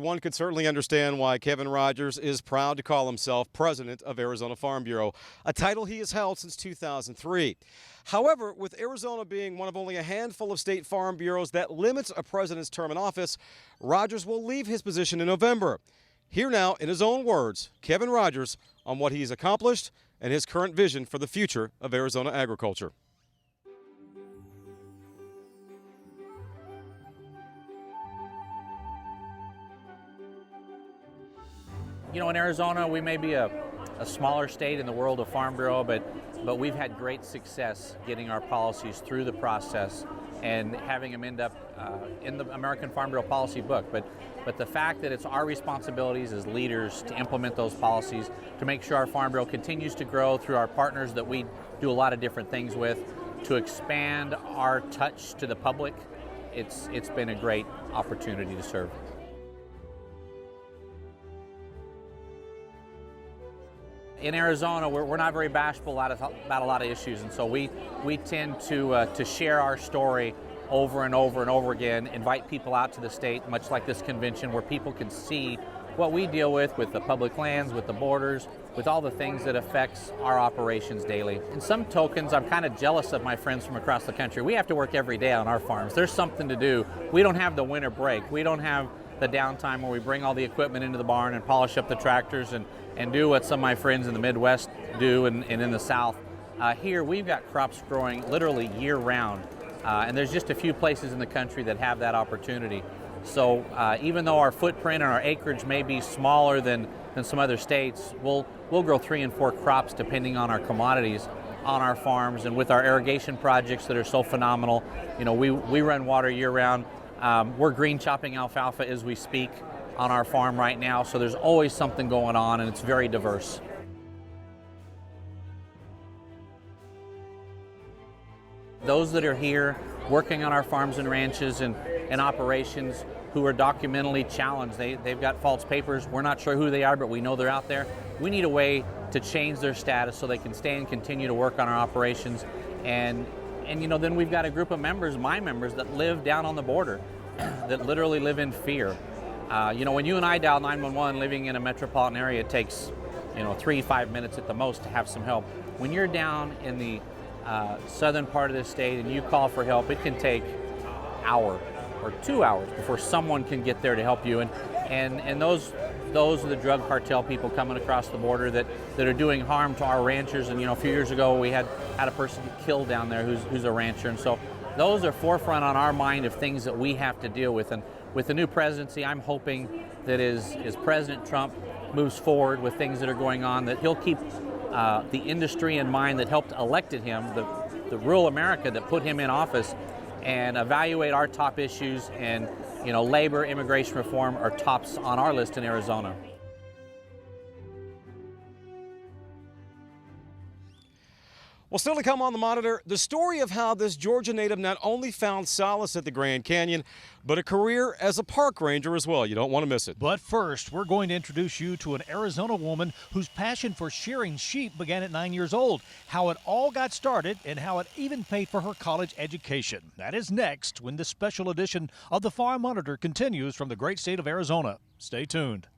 One could certainly understand why Kevin Rogers is proud to call himself president of Arizona Farm Bureau, a title he has held since 2003. However, with Arizona being one of only a handful of state farm bureaus that limits a president's term in office, Rogers will leave his position in November. Here now, in his own words, Kevin Rogers on what he's accomplished and his current vision for the future of Arizona agriculture. You know, in Arizona, we may be a smaller state in the world of Farm Bureau, but we've had great success getting our policies through the process and having them end up in the American Farm Bureau policy book. But the fact that it's our responsibilities as leaders to implement those policies, to make sure our Farm Bureau continues to grow through our partners that we do a lot of different things with, to expand our touch to the public, it's been a great opportunity to serve. In Arizona, we're not very bashful about a lot of issues, and so we tend to share our story over and over and over again, invite people out to the state, much like this convention, where people can see what we deal with the public lands, with the borders, with all the things that affects our operations daily. In some tokens, I'm kind of jealous of my friends from across the country. We have to work every day on our farms. There's something to do. We don't have the winter break. We don't have the downtime where we bring all the equipment into the barn and polish up the tractors and do what some of my friends in the Midwest do and in the South. Here we've got crops growing literally year-round, and there's just a few places in the country that have that opportunity. So even though our footprint and our acreage may be smaller than some other states, we'll grow 3 and 4 crops depending on our commodities on our farms, and with our irrigation projects that are so phenomenal. You know, we run water year-round. We're green chopping alfalfa as we speak on our farm right now, so there's always something going on, and it's very diverse. Those that are here working on our farms and ranches and operations who are documentally challenged, they've got false papers. We're not sure who they are, but we know they're out there. We need a way to change their status so they can stay and continue to work on our operations. And you know, then we've got a group of members, my members, that live down on the border, that literally live in fear. You know, when you and I dial 911 living in a metropolitan area, it takes, 3-5 minutes at the most to have some help. When you're down in the southern part of the state and you call for help, it can take an hour or 2 hours before someone can get there to help you. And those are the drug cartel people coming across the border that are doing harm to our ranchers. And a few years ago we had a person get killed down there who's a rancher. And so those are forefront on our mind of things that we have to deal with. And with the new presidency, I'm hoping that as President Trump moves forward with things that are going on, that he'll keep the industry in mind that helped elected him, the rural America that put him in office, and evaluate our top issues. And labor, immigration reform are tops on our list in Arizona. Well, still to come on the Monitor, the story of how this Georgia native not only found solace at the Grand Canyon, but a career as a park ranger as well. You don't want to miss it. But first, we're going to introduce you to an Arizona woman whose passion for shearing sheep began at 9 years old, how it all got started, and how it even paid for her college education. That is next when the special edition of the Farm Monitor continues from the great state of Arizona. Stay tuned.